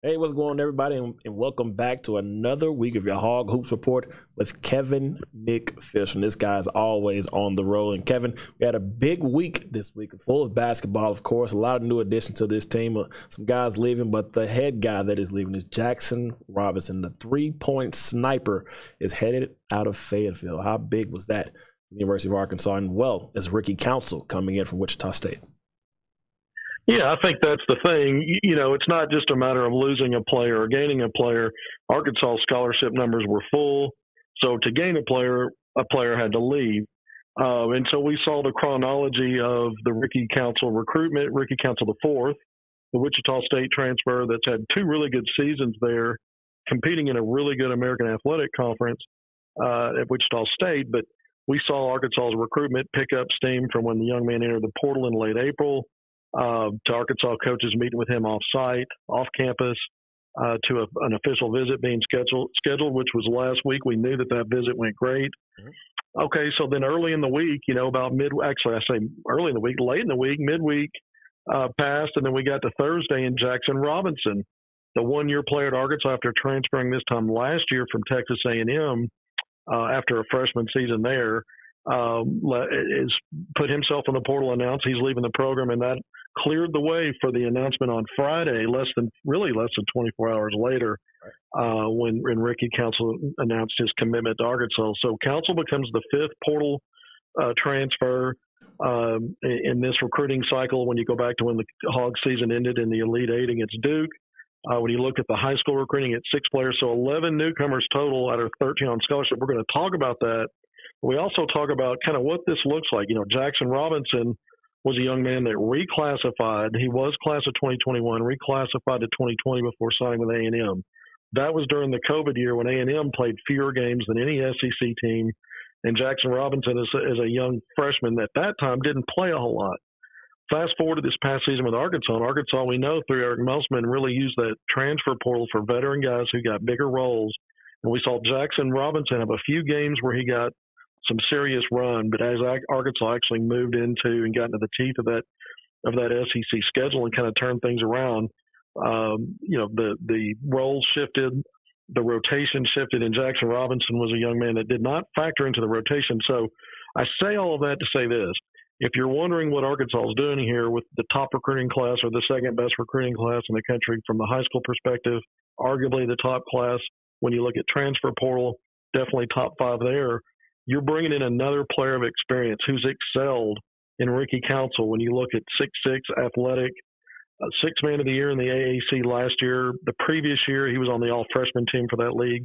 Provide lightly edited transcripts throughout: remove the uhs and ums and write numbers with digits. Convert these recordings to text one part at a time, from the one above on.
Hey, what's going on, everybody, and welcome back to another week of your Hog Hoops Report with Kevin McPherson. This guy's always on the roll. And Kevin, we had a big week this week, full of basketball, of course. A lot of new additions to this team. Some guys leaving, but the head guy that is leaving is Jackson Robinson. The three-point sniper is headed out of Fayetteville. How big was that? The University of Arkansas, and well, as Ricky Council coming in from Wichita State. Yeah, I think that's the thing. It's not just a matter of losing a player or gaining a player. Arkansas scholarship numbers were full, so to gain a player had to leave. And so we saw the chronology of the Ricky Council recruitment, Ricky Council IV, the Wichita State transfer that's had two really good seasons there, competing in a really good American Athletic Conference at Wichita State. But we saw Arkansas's recruitment pick up steam from when the young man entered the portal in late April. To Arkansas coaches meeting with him off-site, off-campus, to an official visit being scheduled, which was last week. We knew that visit went great. Mm-hmm. Okay, so then early in the week, late in the week, midweek passed, and then we got to Thursday, and Jackson Robinson, the one-year player at Arkansas after transferring this time last year from Texas A&M after a freshman season there, is put himself in the portal, announced he's leaving the program, and that cleared the way for the announcement on Friday, less than 24 hours later, when Ricky Council announced his commitment to Arkansas. So Council becomes the fifth portal transfer in this recruiting cycle when you go back to when the Hog season ended in the Elite Eight against Duke. When you look at the high school recruiting, it's 6 players, so 11 newcomers total out of 13 on scholarship. We're going to talk about that. We also talk about kind of what this looks like. Jackson Robinson was a young man that reclassified. He was class of 2021, reclassified to 2020 before signing with A&M. That was during the COVID year when A&M played fewer games than any SEC team, and Jackson Robinson, as a young freshman at that time, didn't play a whole lot. Fast forward to this past season with Arkansas. And Arkansas, we know through Eric Musselman, really used that transfer portal for veteran guys who got bigger roles. And we saw Jackson Robinson have a few games where he got some serious run, but as Arkansas actually moved into and got into the teeth of that SEC schedule and kind of turned things around, the roles shifted, the rotation shifted, and Jackson Robinson was a young man that did not factor into the rotation. So I say all of that to say this. If you're wondering what Arkansas is doing here with the top recruiting class or the second best recruiting class in the country from the high school perspective, arguably the top class, when you look at transfer portal, definitely top 5 there. You're bringing in another player of experience who's excelled in Ricky Council. When you look at 6'6", athletic, 6th man of the year in the AAC last year. The previous year, he was on the all-freshman team for that league.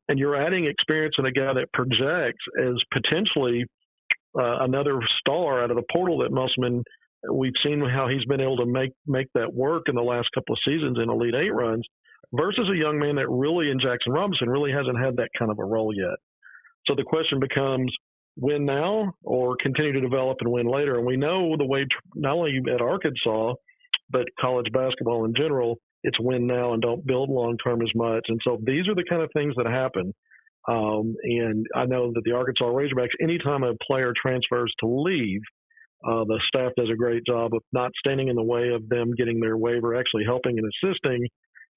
And you're adding experience in a guy that projects as potentially another star out of the portal that Musselman, we've seen how he's been able to make that work in the last couple of seasons in Elite Eight runs, versus a young man that really, in Jackson Robinson, really hasn't had that kind of a role yet. So the question becomes, win now or continue to develop and win later? And we know the way, not only at Arkansas, but college basketball in general, it's win now and don't build long-term as much. And so these are the kind of things that happen. And I know that the Arkansas Razorbacks, anytime a player transfers to leave, the staff does a great job of not standing in the way of them getting their waiver, actually helping and assisting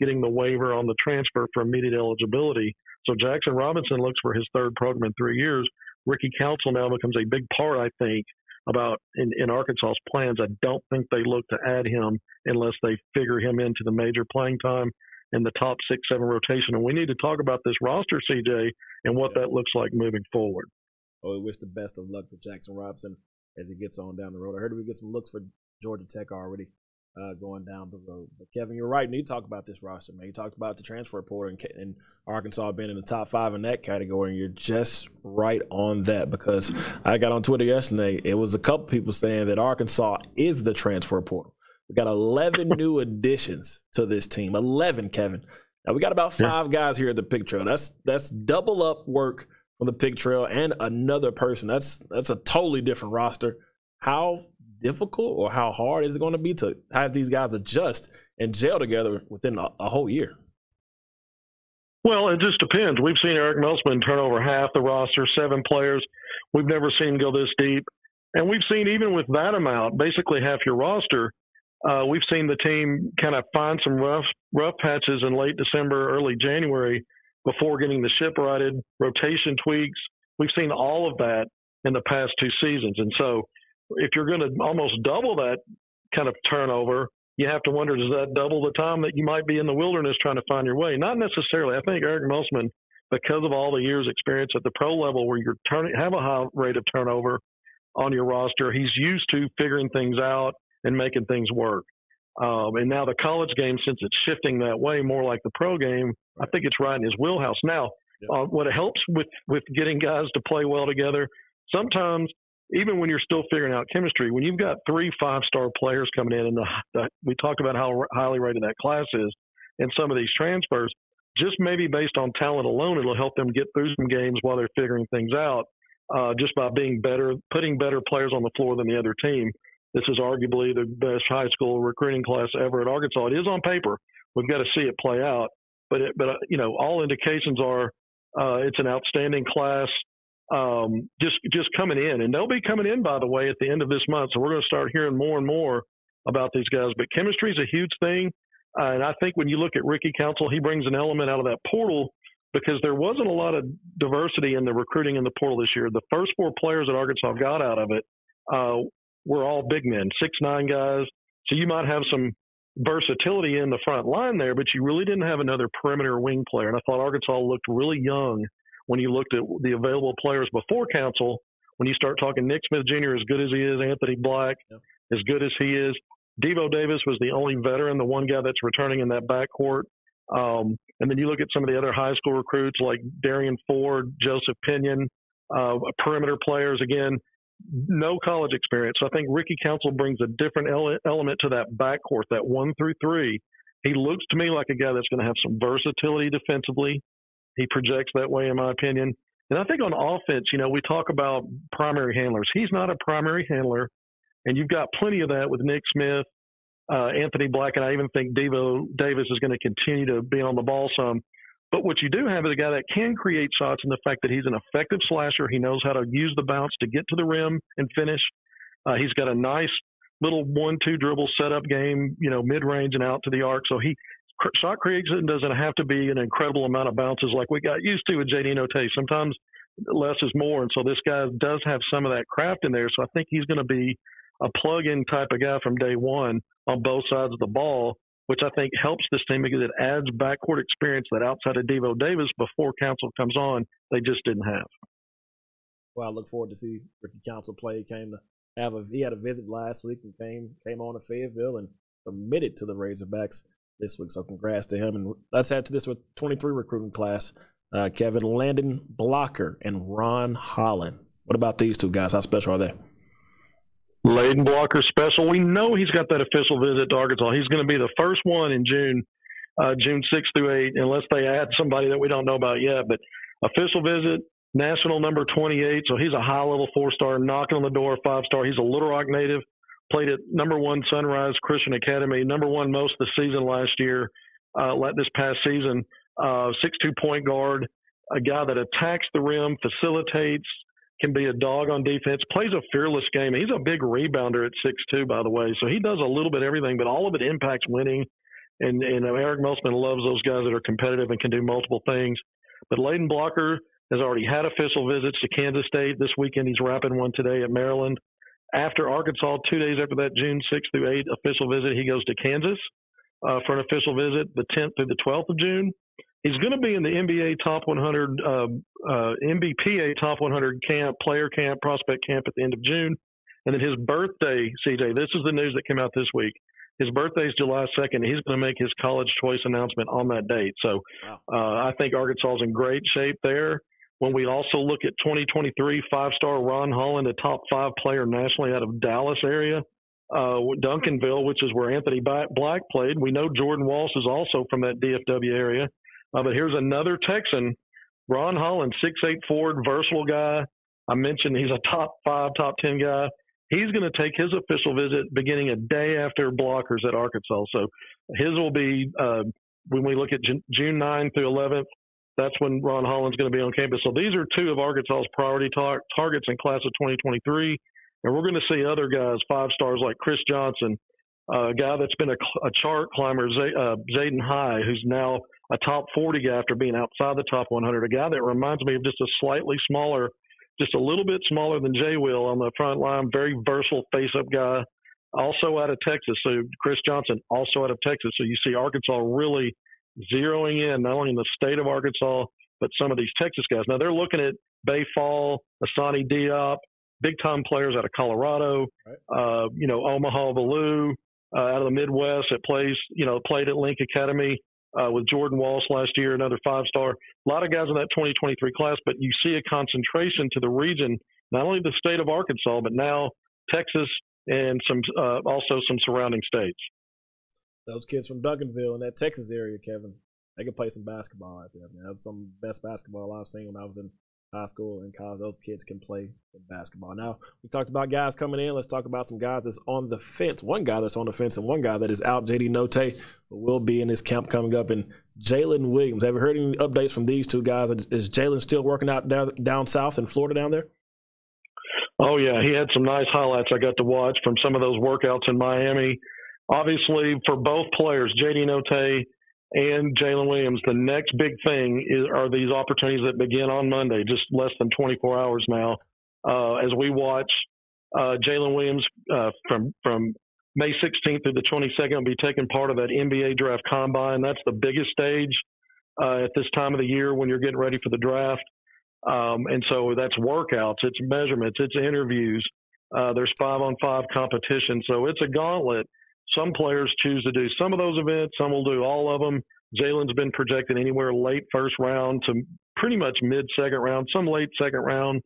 getting the waiver on the transfer for immediate eligibility. So Jackson Robinson looks for his third program in 3 years. Ricky Council now becomes a big part, I think, about in Arkansas's plans. I don't think they look to add him unless they figure him into the major playing time in the top 6-7 rotation. And we need to talk about this roster, CJ, and what that looks like moving forward. Well, we wish the best of luck to Jackson Robinson as he gets on down the road. I heard we get some looks for Georgia Tech already going down the road. But, Kevin, you're right. You need to talk about this roster, man. You talked about the transfer portal and Arkansas being in the top 5 in that category, and you're just right on that, because I got on Twitter yesterday. It was a couple people saying that Arkansas is the transfer portal. We got 11 new additions to this team. 11, Kevin. Now, we got about 5 guys here at the Pick Trail. That's double up work from the Pick Trail and another person. That's a totally different roster. How difficult or how hard is it going to be to have these guys adjust and gel together within a whole year? Well, it just depends. We've seen Eric Musselman turn over half the roster, 7 players. We've never seen him go this deep. And we've seen, even with that amount, basically half your roster, we've seen the team kind of find some rough patches in late December, early January before getting the ship righted, rotation tweaks. We've seen all of that in the past 2 seasons. And so if you're going to almost double that kind of turnover, you have to wonder, does that double the time that you might be in the wilderness trying to find your way? Not necessarily. I think Eric Musselman, because of all the years experience at the pro level where you're have a high rate of turnover on your roster, he's used to figuring things out and making things work. And now the college game, since it's shifting that way, more like the pro game, I think it's right in his wheelhouse. Now, what helps with getting guys to play well together, sometimes even when you're still figuring out chemistry, when you've got 3 5-star players coming in, and we talked about how highly rated that class is, and some of these transfers, just maybe based on talent alone, it'll help them get through some games while they're figuring things out, just by being better, putting better players on the floor than the other team. This is arguably the best high school recruiting class ever at Arkansas. It is on paper. We've got to see it play out. But all indications are it's an outstanding class just coming in. And they'll be coming in, by the way, at the end of this month. So we're going to start hearing more and more about these guys. But chemistry is a huge thing. And I think when you look at Ricky Council, he brings an element out of that portal because there wasn't a lot of diversity in the recruiting in the portal this year. The first 4 players that Arkansas got out of it were all big men, 6'9" guys. So you might have some versatility in the front line there, but you really didn't have another perimeter wing player. And I thought Arkansas looked really young when you looked at the available players before Council. When you start talking Nick Smith Jr., as good as he is, Anthony Black, as good as he is, Devo Davis was the only veteran, the one guy that's returning in that backcourt. And then you look at some of the other high school recruits like Darian Ford, Joseph Pinion, perimeter players, again, no college experience. So I think Ricky Council brings a different element to that backcourt, that 1 through 3. He looks to me like a guy that's going to have some versatility defensively. He projects that way, in my opinion. And I think on offense, we talk about primary handlers. He's not a primary handler, and you've got plenty of that with Nick Smith, Anthony Black, and I even think Devo Davis is going to continue to be on the ball some. But what you do have is a guy that can create shots in the fact that he's an effective slasher. He knows how to use the bounce to get to the rim and finish. He's got a nice little 1-2 dribble setup game, mid-range and out to the arc. So shot creation doesn't have to be an incredible amount of bounces like we got used to with J.D. Notae. Sometimes less is more. And so this guy does have some of that craft in there. So I think he's going to be a plug-in type of guy from day one on both sides of the ball, which I think helps this team because it adds backcourt experience that outside of Devo Davis before Council comes on, they just didn't have. Well, I look forward to see Ricky Council play. He had a visit last week and came on to Fayetteville and committed to the Razorbacks this week. So congrats to him. And let's add to this with 23 recruiting class. Kevin, Landon Blocker and Ron Holland. What about these 2 guys? How special are they? Landon Blocker special. We know he's got that official visit to Arkansas. He's going to be the first one in June 6th through 8th, unless they add somebody that we don't know about yet. But official visit, national number 28. So he's a high-level 4-star, knocking on the door, 5-star. He's a Little Rock native. Played at number 1 Sunrise Christian Academy, number 1 most of the season last year, this past season. 6'2" point guard, a guy that attacks the rim, facilitates, can be a dog on defense, plays a fearless game. He's a big rebounder at 6'2", by the way. So he does a little bit of everything, but all of it impacts winning. And Eric Musselman loves those guys that are competitive and can do multiple things. But Landon Blocker has already had official visits to Kansas State. This weekend he's wrapping one today at Maryland. After Arkansas, 2 days after that June 6th through 8th official visit, he goes to Kansas for an official visit the 10th through the 12th of June. He's going to be in the NBA Top 100, NBPA Top 100 camp, player camp, prospect camp at the end of June. And then his birthday, CJ, this is the news that came out this week. His birthday is July 2nd. He's going to make his college choice announcement on that date. So I think Arkansas is in great shape there. When we also look at 2023 5-star Ron Holland, a top 5 player nationally out of Dallas area, Duncanville, which is where Anthony Black played. We know Jordan Walsh is also from that DFW area. But here's another Texan, Ron Holland, 6'8" forward, versatile guy. I mentioned he's a top 5, top 10 guy. He's going to take his official visit beginning a day after Blockers at Arkansas. So his will be when we look at June 9th through 11th. That's when Ron Holland's going to be on campus. So these are 2 of Arkansas's priority targets in class of 2023. And we're going to see other guys, 5 stars like Chris Johnson, a guy that's been a chart climber, Zayden High, who's now a top 40 guy after being outside the top 100, a guy that reminds me of just a slightly smaller, just a little bit smaller than Jay Will on the front line, very versatile face-up guy, also out of Texas. So Chris Johnson, also out of Texas. So you see Arkansas really zeroing in, not only in the state of Arkansas, but some of these Texas guys. Now they're looking at Bay Fall, Asani Diop, big-time players out of Colorado, right. Omaha Baloo, out of the Midwest that played at Link Academy with Jordan Walsh last year, another 5-star. A lot of guys in that 2023 class, but you see a concentration to the region, not only the state of Arkansas, but now Texas and also some surrounding states. Those kids from Duncanville in that Texas area, Kevin, they can play some basketball out there, man. That's some of the best basketball I've seen when I was in high school and college. Those kids can play basketball. Now, we talked about guys coming in. Let's talk about some guys that's on the fence. One guy that's on the fence and one guy that is out, J.D. Notae, who will be in this camp coming up, and Jalen Williams. Have you heard any updates from these two guys? Is Jalen still working out down south in Florida down there? Oh, yeah. He had some nice highlights I got to watch from some of those workouts in Miami. Obviously, for both players, J.D. Notae and Jalen Williams, the next big thing are these opportunities that begin on Monday, just less than 24 hours now. As we watch Jalen Williams from May 16th through the 22nd will be taking part of that NBA Draft Combine. That's the biggest stage at this time of the year when you're getting ready for the draft. And so that's workouts, it's measurements, it's interviews. There's 5-on-5 competition. So it's a gauntlet. Some players choose to do some of those events. Some will do all of them. Jalen's been projected anywhere late first round to pretty much mid-second round, some late second round.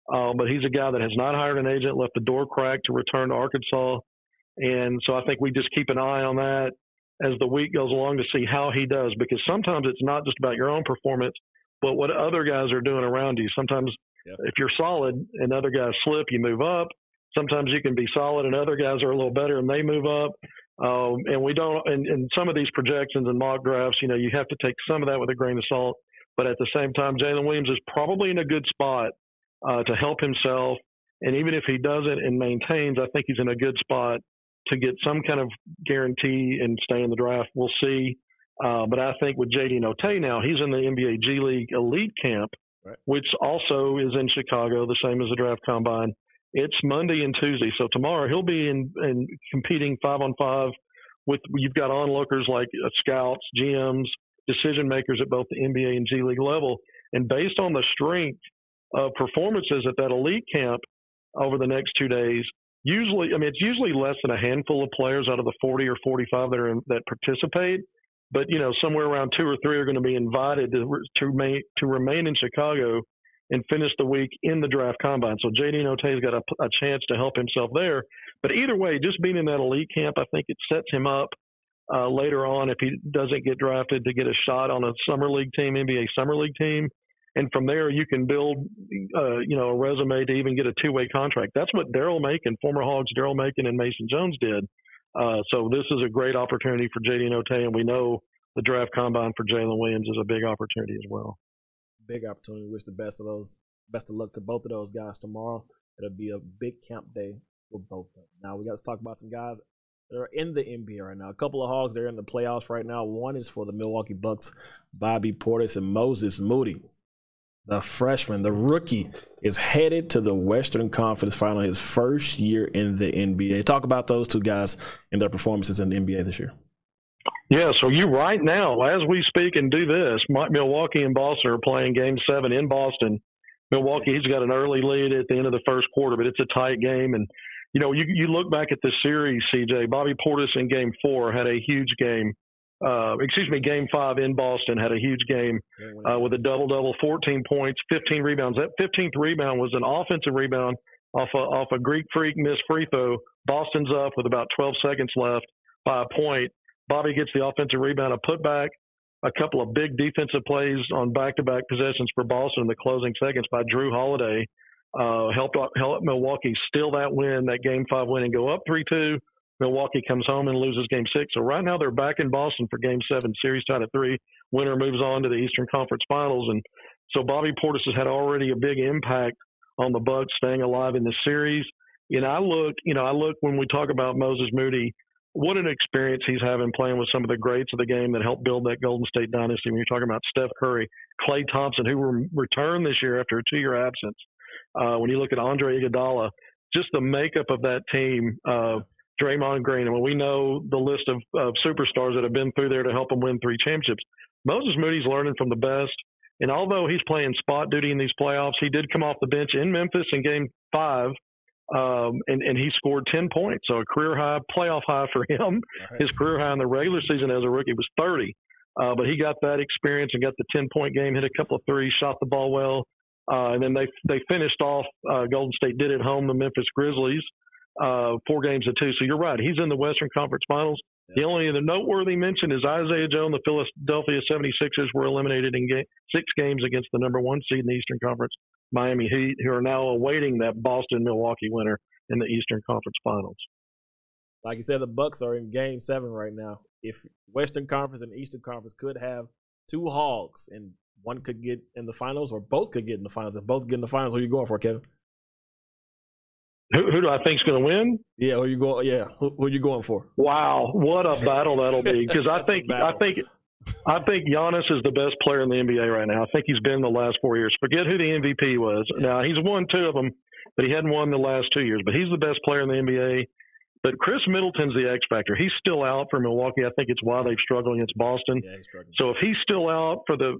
But he's a guy that has not hired an agent, left the door cracked to return to Arkansas. And so I think we just keep an eye on that as the week goes along to see how he does, because sometimes it's not just about your own performance, but what other guys are doing around you. Sometimes if you're solid and other guys slip, you move up. Sometimes you can be solid and other guys are a little better and they move up. And we don't, and some of these projections and mock drafts, you have to take some of that with a grain of salt. But at the same time, Jalen Williams is probably in a good spot to help himself. And even if he doesn't and maintains, I think he's in a good spot to get some kind of guarantee and stay in the draft. We'll see. But I think with J.D. Notae now, he's in the NBA G League Elite Camp, right, which also is in Chicago, the same as the Draft Combine. It's Monday and Tuesday. So tomorrow he'll be in competing 5-on-5 with, you've got onlookers like scouts, GMs, decision makers at both the NBA and G League level. And based on the strength of performances at that elite camp over the next 2 days, it's usually less than a handful of players out of the 40 or 45 that participate. But, somewhere around 2 or 3 are going to be invited to remain in Chicago and finish the week in the Draft Combine. So J.D. Notae's got a chance to help himself there. But either way, just being in that elite camp, I think it sets him up later on, if he doesn't get drafted, to get a shot on a summer league team, NBA summer league team. And from there, you can build, a resume to even get a 2-way contract. That's what Daryl Macon, former Hogs Daryl Macon and Mason Jones did. So this is a great opportunity for J.D. Notae, and we know the Draft Combine for Jalen Williams is a big opportunity as well. Big opportunity. Wish the best of luck to both of those guys tomorrow. It'll be a big camp day for both of them. Now we got to talk about some guys that are in the NBA right now. A couple of Hogs, they're in the playoffs right now. One is for the Milwaukee Bucks, Bobby Portis and Moses Moody. The freshman, the rookie, is headed to the Western Conference Final, his first year in the NBA. Talk about those two guys and their performances in the NBA this year. Yeah, so right now, as we speak and do this, Milwaukee and Boston are playing Game 7 in Boston. Milwaukee, he's got an early lead at the end of the first quarter, but it's a tight game. And, you look back at this series, CJ, Bobby Portis in Game 4 had a huge game. Game 5 in Boston had a huge game with a double-double, 14 points, 15 rebounds. That 15th rebound was an offensive rebound off a Greek Freak missed free throw. Boston's up with about 12 seconds left by a point. Bobby gets the offensive rebound, a putback, a couple of big defensive plays on back-to-back possessions for Boston in the closing seconds by Drew Holiday. Helped Milwaukee steal that win, that Game 5 win, and go up 3-2. Milwaukee comes home and loses Game 6. So right now they're back in Boston for Game 7, series tied at 3. Winner moves on to the Eastern Conference Finals. And so Bobby Portis has had already a big impact on the Bucks staying alive in this series. And I look when we talk about Moses Moody, what an experience he's having playing with some of the greats of the game that helped build that Golden State dynasty. When you're talking about Steph Curry, Klay Thompson, who were returned this year after a 2-year absence. When you look at Andre Iguodala, just the makeup of that team, Draymond Green, and when we know the list of superstars that have been through there to help them win 3 championships, Moses Moody's learning from the best. And although he's playing spot duty in these playoffs, he did come off the bench in Memphis in Game 5, and he scored 10 points. So a career high, playoff high for him. Right. His career high in the regular season as a rookie was 30. But he got that experience and got the 10-point game, hit a couple of threes, shot the ball well. And then they finished off, Golden State did at home, the Memphis Grizzlies, 4 games to 2. So you're right. He's in the Western Conference Finals. Yeah. The only other noteworthy mention is Isaiah Joe and the Philadelphia 76ers were eliminated in 6 games against the number 1 seed in the Eastern Conference, Miami Heat, who are now awaiting that Boston-Milwaukee winner in the Eastern Conference Finals. Like you said, the Bucks are in Game 7 right now. If Western Conference and Eastern Conference could have 2 hogs, and one could get in the finals, or both could get in the finals. If both get in the finals, who are you going for, Kevin? Who do I think is going to win? Yeah, who are you going? Yeah, who are you going for? Wow, what a battle that'll be! Because I think Giannis is the best player in the NBA right now. I think he's been the last 4 years. Forget who the MVP was. Now he's won 2 of them, but he hadn't won the last 2 years. But he's the best player in the NBA. But Chris Middleton's the X factor. He's still out for Milwaukee. I think it's why they've struggled against Boston. Yeah, he's struggling. So if he's still out for the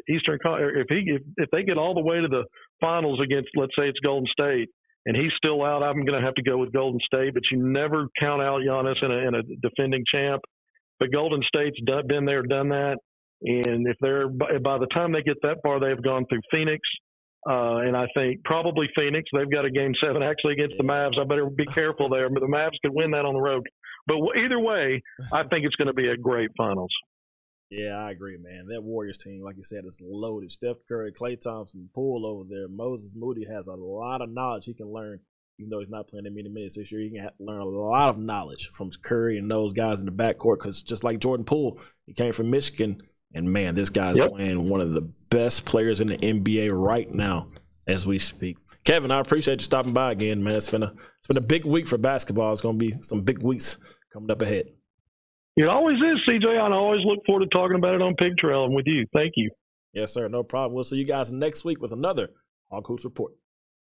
Eastern, if they get all the way to the finals against, let's say it's Golden State, and he's still out, I'm going to have to go with Golden State. But you never count out Giannis in a defending champ. But Golden State's been there, done that. And if they're by the time they get that far, they've gone through Phoenix. And I think probably Phoenix. They've got a Game 7 actually against the Mavs. I better be careful there. But the Mavs could win that on the road. But either way, I think it's going to be a great finals. Yeah, I agree, man. That Warriors team, like you said, is loaded. Steph Curry, Klay Thompson, Poole over there. Moses Moody has a lot of knowledge he can learn. Even though he's not playing that many minutes this year, he can learn a lot of knowledge from Curry and those guys in the backcourt. Because just like Jordan Poole, he came from Michigan. And, man, this guy's playing one of the best players in the NBA right now as we speak. Kevin, I appreciate you stopping by again, man. It's been a big week for basketball. It's going to be some big weeks coming up ahead. It always is, CJ. I always look forward to talking about it on Pig Trail and with you. Thank you. Yes, sir. No problem. We'll see you guys next week with another Hog Hoops Report.